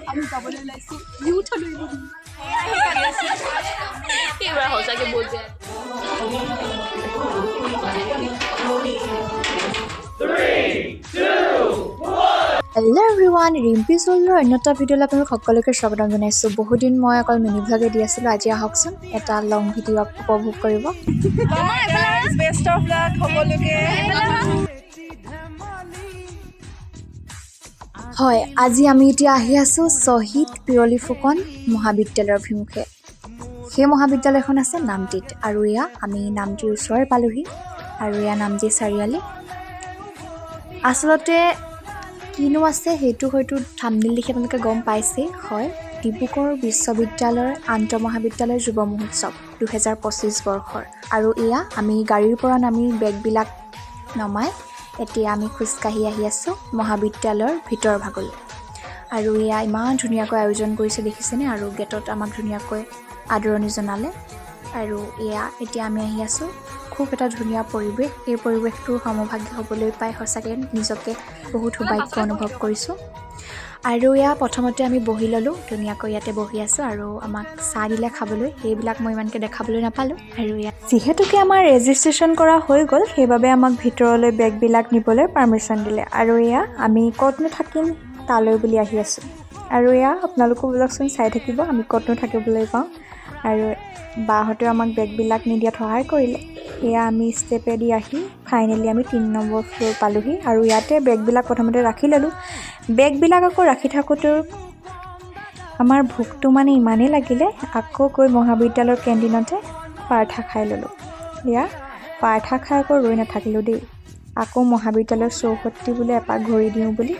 আমি যাবলৈ ওলাইছোঁ ইউথ লৈ এইবাৰ সঁচাকৈ বহুত বেয়া হেল্ল' এভৰিৱান ৰিম্পি চোলৰ অন্য এটা ভিডিঅ'লৈ আপোনালোক সকলোকে স্বাগতম জনাইছোঁ বহুদিন মই অকল মিনি ভ্লগে দি আছিলোঁ আজি আহকচোন এটা লং ভিডিঅ' উপভোগ কৰিব বেষ্ট অফ লাক সকলোকে হয় আজি আমি এতিয়া আহি আছোঁ শ্বহীদ পিৰলী ফুকন মহাবিদ্যালয়ৰ অভিমুখে সেই মহাবিদ্যালয়খন আছে নামটিত আৰু এয়া আমি নামটিৰ ওচৰৰে পালোহি আৰু এয়া নামটি চাৰিআলি আচলতে কিনো আছে সেইটো হয়তো থাম্বনেইল দেখি আপোনালোকে গম পাইছেই হয় ডিব্ৰুগড় বিশ্ববিদ্যালয়ৰ আন্তঃমহাবিদ্যালয় যুৱ মহোৎসৱ 2025 বৰ্ষৰ আৰু এয়া আমি গাড়ীৰ পৰা নামি বেগবিলাক নমাই এতিয়া আমি খোজকাঢ়ি আহি আছোঁ মহাবিদ্যালয়ৰ ভিতৰ ভাগলৈ আৰু এয়া ইমান ধুনীয়াকৈ আয়োজন কৰিছে দেখিছেনে আৰু গেটত আমাক ধুনীয়াকৈ আদৰণি জনালে আৰু এয়া এতিয়া আমি আহি আছোঁ খুব এটা ধুনীয়া পৰিৱেশ এই পৰিৱেশটোৰ সমভাগী হ'বলৈ পাই সঁচাকৈ নিজকে বহুত সৌভাগ্য অনুভৱ কৰিছোঁ আৰু এয়া প্ৰথমতে আমি বহি ল'লোঁ ধুনীয়াকৈ ইয়াতে বহি আছোঁ আৰু আমাক চাহ দিলে খাবলৈ সেইবিলাক মই ইমানকৈ দেখাবলৈ নাপালোঁ আৰু এয়া যিহেতুকে আমাৰ ৰেজিষ্ট্ৰেশ্যন কৰা হৈ গ'ল সেইবাবে আমাক ভিতৰলৈ বেগবিলাক নিবলৈ পাৰ্মিশ্যন দিলে আৰু এয়া আমি ক'তনো থাকিম তালৈ বুলি আহি আছোঁ আৰু এয়া আপোনালোকো বোলকচোন চাই থাকিব আমি ক'তনো থাকিবলৈ পাওঁ আৰু বাহঁতেও আমাক বেগবিলাক নিদিয়াত সহায় কৰিলে এয়া আমি ষ্টেপেদি আহি ফাইনেলি আমি 3 নম্বৰ ফ্ল'ৰ পালোহি আৰু ইয়াতে বেগবিলাক প্ৰথমতে ৰাখি ল'লোঁ বেগবিলাক আকৌ ৰাখি থাকোঁতেও আমাৰ ভোকটো মানে ইমানেই লাগিলে আকৌ গৈ মহাবিদ্যালয়ৰ কেণ্টিনতে পাৰ্থা খাই ল'লোঁ এয়া পাৰ্থা খাই আকৌ ৰৈ নাথাকিলোঁ দেই আকৌ মহাবিদ্যালয়ৰ চৌহদটি বোলে এপাক ঘূৰি দিওঁ বুলি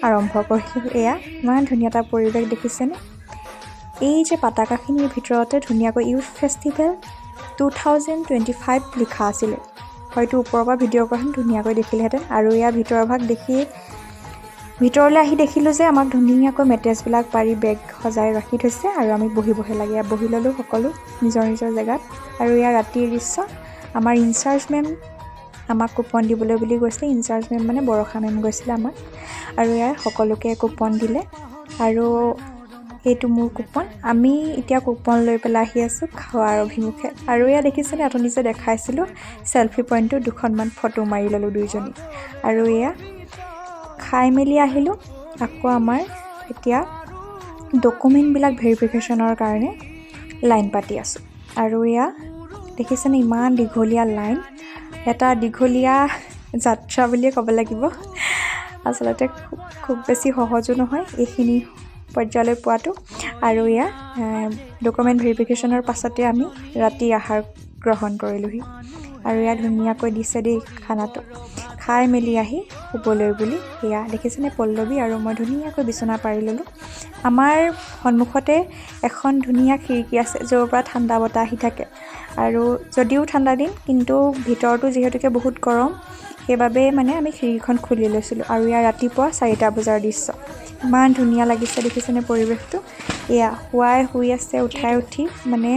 আৰম্ভ কৰিলোঁ এয়া ইমান ধুনীয়া এটা পৰিৱেশ দেখিছেনে এই যে পতাকাখিনিৰ ভিতৰতে ধুনীয়াকৈ ইউথ ফেষ্টিভেল 2025 লিখা আছিলে হয়তো ওপৰৰ পৰা ভিডিঅ' কৰাখন ধুনীয়াকৈ দেখিলেহেঁতেন আৰু ইয়াৰ ভিতৰৰ ভাগ দেখি ভিতৰলৈ আহি দেখিলোঁ যে আমাক ধুনীয়াকৈ মেট্ৰেছবিলাক পাৰি বেগ সজাই ৰাখি থৈছে আৰু আমি বহিবহে লাগে ইয়াত বহি ল'লোঁ সকলো নিজৰ নিজৰ জেগাত আৰু ইয়াৰ ৰাতিৰ দৃশ্য আমাৰ ইনচাৰ্জ মেম আমাক কুপন দিবলৈ বুলি গৈছিলে ইনচাৰ্জ মেম মানে বৰষা মেম গৈছিলে আমাক আৰু ইয়াৰ সকলোকে কুপন দিলে আৰু এইটো মোৰ কুপন আমি এতিয়া কুপন লৈ পেলাই আহি আছোঁ খোৱাৰ অভিমুখে আৰু এয়া দেখিছেনে অথনি যে দেখাইছিলোঁ চেলফি পইণ্টটো দুখনমান ফটো মাৰি ল'লোঁ দুইজনী আৰু এয়া খাই মেলি আহিলোঁ আকৌ আমাৰ এতিয়া ডকুমেণ্টবিলাক ভেৰিফিকেশ্যনৰ কাৰণে লাইন পাতি আছোঁ আৰু এয়া দেখিছেনে ইমান দীঘলীয়া লাইন এটা দীঘলীয়া যাত্ৰা বুলিয়ে ক'ব লাগিব আচলতে খুব বেছি সহজো নহয় এইখিনি পৰ্যায়লৈ পোৱাটো আৰু এয়া ডকুমেণ্ট ভেৰিফিকেশ্যনৰ পাছতে আমি ৰাতি আহাৰ গ্ৰহণ কৰিলোঁহি আৰু এয়া ধুনীয়াকৈ দিছে দেই খানাটো খাই মেলি আহি শুবলৈ বুলি এয়া দেখিছেনে পল্লৱী আৰু মই ধুনীয়াকৈ বিচনা পাৰি ল'লোঁ আমাৰ সন্মুখতে এখন ধুনীয়া খিৰিকী আছে য'ৰ পৰা ঠাণ্ডা বতাহ আহি থাকে আৰু যদিও ঠাণ্ডা দিন কিন্তু ভিতৰতো যিহেতুকে বহুত গৰম সেইবাবে মানে আমি খিৰিকীখন খুলি লৈছিলোঁ আৰু ইয়াৰ ৰাতিপুৱা 4টা বজাৰ দৃশ্য ইমান ধুনীয়া লাগিছে দেখিছেনে পৰিৱেশটো এয়া শুই আছে উঠাই উঠি মানে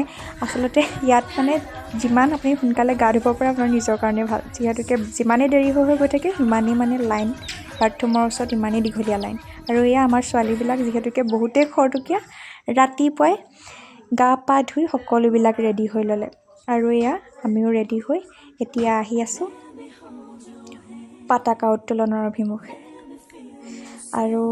আচলতে ইয়াত মানে যিমান আপুনি সোনকালে গা ধুব পাৰে আপোনাৰ নিজৰ কাৰণে ভাল যিহেতুকে যিমানেই দেৰি হৈ গৈ থাকে সিমানেই মানে লাইন বাথৰুমৰ ওচৰত ইমানেই দীঘলীয়া লাইন আৰু এয়া আমাৰ ছোৱালীবিলাক যিহেতুকে বহুতেই খৰতকীয়া ৰাতিপুৱাই গা পা ধুই সকলোবিলাক ৰেডি হৈ ল'লে আৰু এয়া আমিও ৰেডি হৈ এতিয়া আহি আছোঁ পতাকা উত্তোলনৰ অভিমুখে আৰু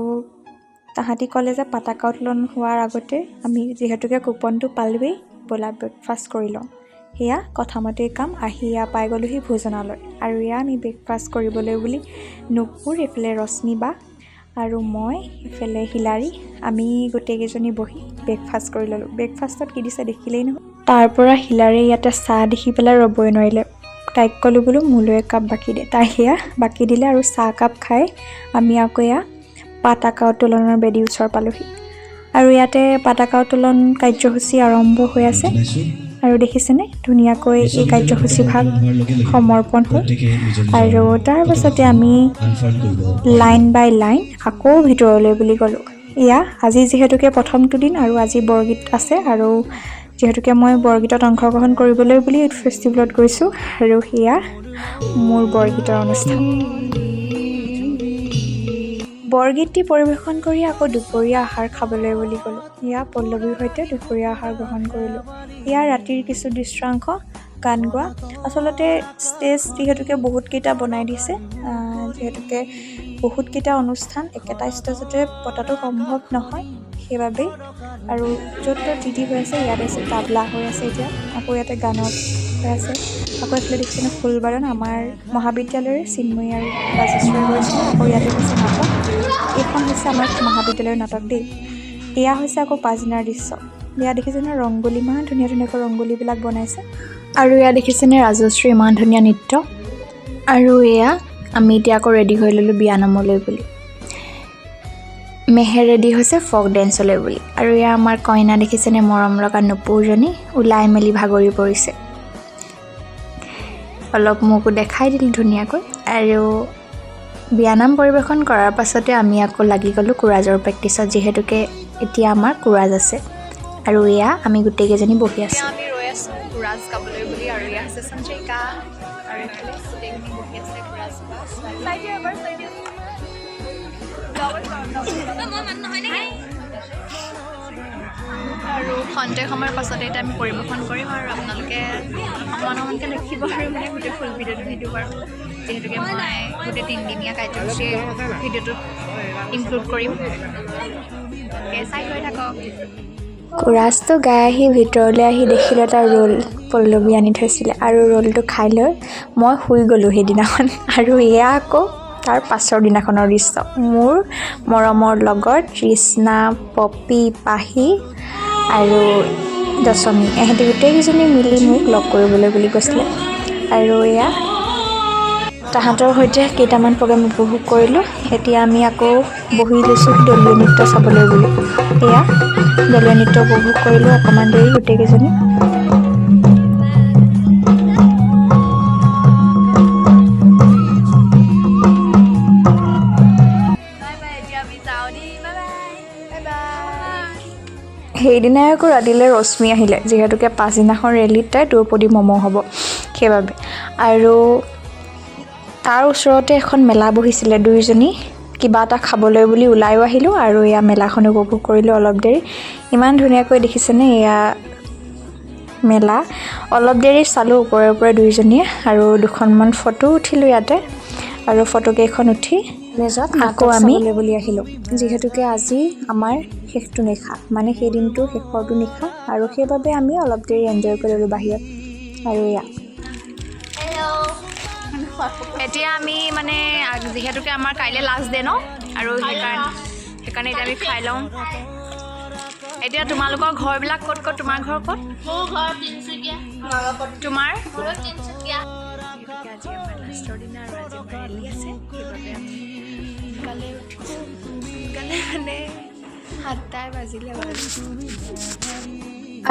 তাহাঁতি ক'লে যে পতাকা উত্তোলন হোৱাৰ আগতে আমি যিহেতুকে কুপনটো পালোৱেই ব'লা ব্ৰেকফাষ্ট কৰি লওঁ সেয়া কথামতেই কাম আহি এয়া পাই গ'লোহি ভোজনালয় আৰু এয়া আমি ব্ৰেকফাষ্ট কৰিবলৈ বুলি নুপুৰ এইফালে ৰশ্মি বা আৰু মই এইফালে হিলাৰী আমি গোটেইকেইজনী বহি ব্ৰেকফাষ্ট কৰি ল'লোঁ ব্ৰেকফাষ্টত কি দিছে দেখিলেই নহয় তাৰ পৰা হিলাৰী ইয়াতে চাহ দেখি পেলাই ৰ'বই নোৱাৰিলে তাইক ক'লোঁ বোলো মোলৈ একাপ বাকী দে তাই সেয়া বাকী দিলে আৰু চাহ একাপ খাই আমি আকৌ এয়া পতাকা উত্তোলনৰ বেদীৰ ওচৰ পালোহি আৰু ইয়াতে পতাকা উত্তোলন কাৰ্যসূচী আৰম্ভ হৈ আছে আৰু দেখিছেনে ধুনীয়াকৈ এই কাৰ্যসূচীভাগ সমৰ্পণ হ'ল আৰু তাৰ পাছতে আমি লাইন বাই লাইন আকৌ ভিতৰলৈ বুলি গ'লোঁ এয়া আজি যিহেতুকে প্ৰথমটো দিন আৰু আজি বৰগীত আছে আৰু যিহেতুকে মই বৰগীতত অংশগ্ৰহণ কৰিবলৈ বুলি ইউথ ফেষ্টিভেলত গৈছোঁ আৰু সেয়া মোৰ বৰগীতৰ অনুষ্ঠান বৰগীতটি পৰিৱেশন কৰি আকৌ দুপৰীয়া আহাৰ খাবলৈ বুলি গ'লোঁ। এয়া পল্লৱীৰ সৈতে দুপৰীয়া আহাৰ গ্ৰহণ কৰিলোঁ। এয়া ৰাতিৰ কিছু দৃশ্যাংশ, গান গোৱা। আচলতে ষ্টেজ যিহেতুকে বহুতকেইটা বনাই দিছে, যিহেতুকে বহুতকেইটা অনুষ্ঠান একেটা ষ্টেজতে পতাটো সম্ভৱ নহয়, সেইবাবেই। আৰু য'ত ত'ত যি হৈ আছে, ইয়াত আছে তাবলা হৈ আছে, এতিয়া আকৌ ইয়াতে গানত হৈ আছে। আকৌ এইফালে দেখিছেনে ফুলবাৰণ, আমাৰ মহাবিদ্যালয়ৰ চিন্ময়ী আৰু ৰাজেশ্বৰী কৰিছিলে। আকৌ ইয়াতে হৈছে নাটক, এইখন হৈছে আমাৰ মহাবিদ্যালয়ৰ নাটক দেই। এয়া হৈছে আকৌ পাছদিনাৰ দৃশ্য। এয়া দেখিছেনে ৰংগোলী, ইমান ধুনীয়া ধুনীয়াকৈ ৰংগোলীবিলাক বনাইছে। আৰু এয়া দেখিছেনে ৰাজশ্ৰী, ইমান ধুনীয়া নৃত্য। আৰু এয়া আমি এতিয়া আকৌ ৰেডি হৈ ল'লোঁ বিয়ানামলৈ বুলি। মেহে ৰেডি হৈছে ফক ডেন্সলৈ বুলি। আৰু এয়া আমাৰ কইনা দেখিছেনে মৰম লগা নুপুৰজনী ওলাই মেলি ভাগৰি পৰিছে। অলপ মোকো দেখাই দিলোঁ ধুনীয়াকৈ। আৰু বিয়ানাম পৰিৱেশন কৰাৰ পাছতে আমি আকৌ লাগি গ'লোঁ কোৰাজৰ প্ৰেক্টিছত, যিহেতুকে এতিয়া আমাৰ কোৰাজ আছে। আৰু এয়া আমি গোটেইকেইজনী বহি আছোঁ। আমি ৰৈ আছোঁ কোৰাজ গাবলৈ বুলি। আৰু এয়া আছে সঞ্চয়িকা, আৰু এইফালে গোটেইখিনি বহি আছে কোৰাজ আৰু খন্তেক সময়ৰ পাছতে এতিয়া আমি পৰিৱেশন কৰিম। আৰু আপোনালোকে অকণমানকৈ দেখিব আৰু মানে গোটেই ফুল ভিডিঅ'টো দি দিব পাৰোঁ, যিহেতুকে মই গোটেই 3দিনীয়া কাৰ্যসূচী ভিডিঅ'টোত ইনক্লুড কৰিম। চাই গৈ থাকক। কোৰাজটো গাই আহি ভিতৰলৈ আহি দেখিলোঁ এটা ৰোল পল্লৱী আনি থৈছিলে, আৰু ৰোলটো খাই লৈ মই শুই গ'লোঁ সেইদিনাখন। আৰু এয়া আকৌ তাৰ পাছৰ দিনাখনৰ দৃশ্য। মোৰ মৰমৰ লগৰ তৃষ্ণা, পপি, পাহি আৰু দশমী, এহেঁতি গোটেইকেইজনী মিলি মোক লগ কৰিবলৈ বুলি কৈছিলে। আৰু এয়া তাহাঁতৰ সৈতে কেইটামান প্ৰগ্ৰেম উপভোগ কৰিলোঁ। এতিয়া আমি আকৌ বহি লৈছোঁ দলীয় নৃত্য চাবলৈ বুলি। এয়া দলীয় নৃত্য উপভোগ কৰিলোঁ অকণমান দেৰি গোটেইকেইজনী। সেইদিনাই আকৌ ৰাতিলৈ ৰশ্মি আহিলে, যিহেতুকে পাছদিনাখন ৰেলীত তাই দ্ৰৌপদী ম'ম' হ'ব, সেইবাবে। আৰু তাৰ ওচৰতে এখন মেলা বহিছিলে, দুয়োজনী কিবা এটা খাবলৈ বুলি ওলাইও আহিলোঁ। আৰু এয়া মেলাখন উপভোগ কৰিলোঁ অলপ দেৰি। ইমান ধুনীয়াকৈ দেখিছেনে এয়া মেলা। অলপ দেৰি চালোঁ ওপৰে ওপৰে দুয়োজনীয়ে, আৰু দুখনমান ফটো উঠিলোঁ ইয়াতে। আৰু ফটোকেইখন উঠি মেজত আকৌ আমি বুলি আহিলোঁ, যিহেতুকে আজি আমাৰ শেষটো নিশা, মানে সেই দিনটো শেষৰটো নিশা। আৰু সেইবাবে আমি অলপ দেৰি এনজয় কৰিলোঁ বাহিৰত। আৰু এয়া এতিয়া আমি মানে যিহেতুকে আমাৰ কাইলৈ লাষ্ট ডে ন, আৰু সেইকাৰণে এতিয়া আমি খাই লওঁ। এতিয়া তোমালোকৰ ঘৰবিলাক ক'ত ক'ত? তোমাৰ ঘৰ ক'ত? মোৰ ঘৰ তিনিচুকীয়া। তোমাৰ? তিনিচুকীয়া। আজি আমাৰ লাষ্টৰ দিনা, আৰু আজি আমাৰ ৰেলী আছে, সেইবাবে আমি সোনকালে উঠিছোঁ। সোনকালে মানে 7টাই বাজিলে বাৰু।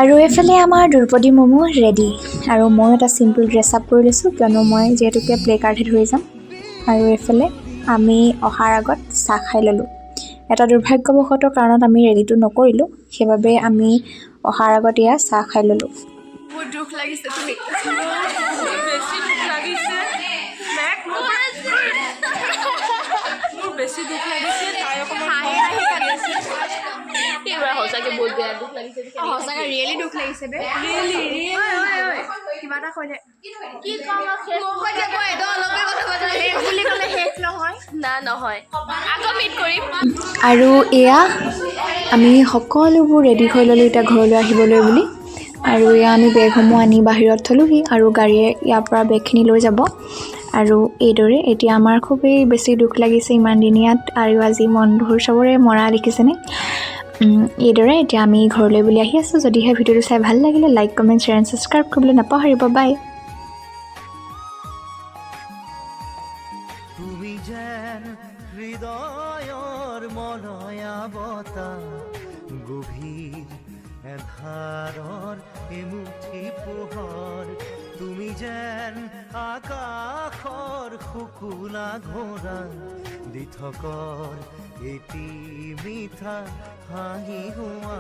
আৰু এইফালে আমাৰ দ্ৰৌপদী ম'ম' ৰেডি। আৰু মই এটা চিম্পল ড্ৰেছ আপ কৰি লৈছোঁ, কিয়নো মই যিহেতুকে প্লে কাৰ্ডহে ধৰি যাম। আৰু এইফালে আমি অহাৰ আগত চাহ খাই ল'লোঁ। এটা দুৰ্ভাগ্যবশতঃ কাৰণত আমি ৰেডীটো নকৰিলোঁ, সেইবাবে আমি অহাৰ আগত এয়া চাহ খাই ল'লোঁ। বহুত দুখ লাগিছে, তুমি বেছি দুখ লাগিছে। মোৰ বেছি দুখ লাগিছে, তাই অকণমান এইবাৰ সঁচাকৈ বহুত বেয়া দুখ লাগিছে। সঁচাকৈ ৰিয়েলি দুখ লাগিছে বে। কিবা এটা কৈ দে। কি ক'ম বুলি ক'লে শেষ নহয়। না নহয়, আকৌ মিট কৰিম। আৰু এয়া আমি সকলোবোৰ ৰেডি হৈ ল'লোঁ এতিয়া ঘৰলৈ আহিবলৈ বুলি। আৰু এয়া আমি বেগসমূহ আনি বাহিৰত থ'লোঁহি, আৰু গাড়ীয়ে ইয়াৰ পৰা বেগখিনি লৈ যাব। আৰু এইদৰে এতিয়া আমাৰ খুবেই বেছি দুখ লাগিছে ইমান দিন ইয়াত, আৰু আজি মনবোৰ চবৰে মৰা দেখিছেনে। এইদৰে এতিয়া আমি ঘৰলৈ বুলি আহি আছোঁ। যদিহে ভিডিঅ'টো চাই ভাল লাগিলে like, comment, share and subscribe কৰিবলৈ নাপাহৰিব। বাই। তুমি যেন হৃদয়ৰ মলয়া বতাহ, গভীৰ এন্ধাৰৰ এমুঠি পোহৰ। তুমি যেন আকাশৰ শুকুলা ঘোঁৰা, দিঠকৰ এটি মিঠা হাঁহি হোৱা।